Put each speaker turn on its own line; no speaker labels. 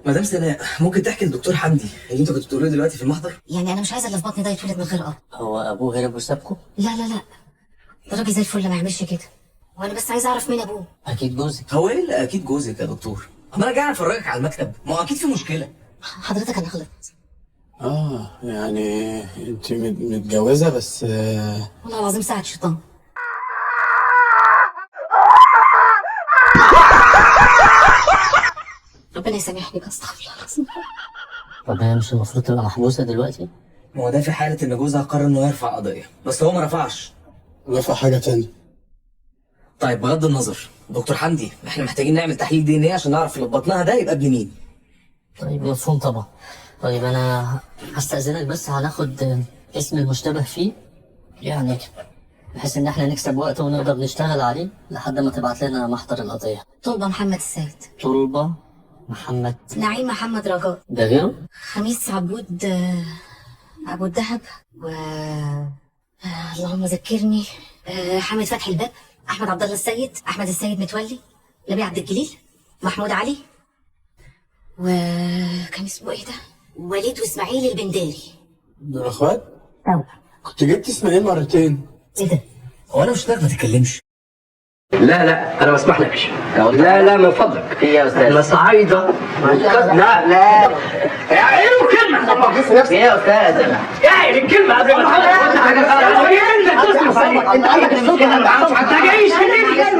مدام سناء، ممكن تحكي للدكتور حمدي اللي انتوا كنتوا بتقولوه دلوقتي في المحضر؟
يعني انا مش عايزه اللي في بطني ده يتولد من غير اب.
هو ابوه هرب وسابكوا؟
لا لا لا، ده راجل زي الفل ما يعملش كده. وانا بس عايزه اعرف مين ابوه.
اكيد جوزك.
هو ايه اللي اكيد جوزك يا دكتور؟ اما انا جاي افرجك على المكتب، ما هو اكيد في مشكله.
حضرتك انا غلط.
يعني انت متجوزة بس
والله العظيم ساعة شيطان. ربنا يسامحني بس، استغفر الله العظيم.
طب هي مش المفروض تبقى محبوسه دلوقتي؟
ما هو ده في حاله ان جوزها قرر انه يرفع قضيه، بس هو ما رفعش.
رفع حاجة تانية.
طيب بغض النظر، دكتور حمدي احنا محتاجين نعمل تحليل دي ان ايه عشان نعرف اللي في بطنها ده يبقى ابن مين.
طيب مفهوم طبعا. طيب انا هستأذنك بس هناخد اسم المشتبه فيه، يعني بحيث ان احنا نكسب وقت ونقدر نشتغل عليه لحد ما تبعت لنا محضر القضيه.
طلبة محمد السيد.
طلبة محمد.
نعيم محمد رجاء.
ده غيره؟
خميس عبود ابو الدهب و اللهم ذكرني. حامد فتحي الباب. احمد عبد الله السيد. احمد السيد متولي. نبي عبد الجليل. محمود علي. وكان اسمه ايه ده؟ وليد واسماعيل البنداري.
دول اخوات؟
أو.
كنت جبت اسماعيل مرتين.
ايه ده؟
هو انا مش ما تتكلمش.
لا لا انا ما اسمحلكش. لا لا من فضلك.
في يا استاذ؟
الصعايده. لا لا ايه الكلمه؟
في يا استاذ؟
ايه الكلمه قبل ما تقول حاجه غلط. انت جاي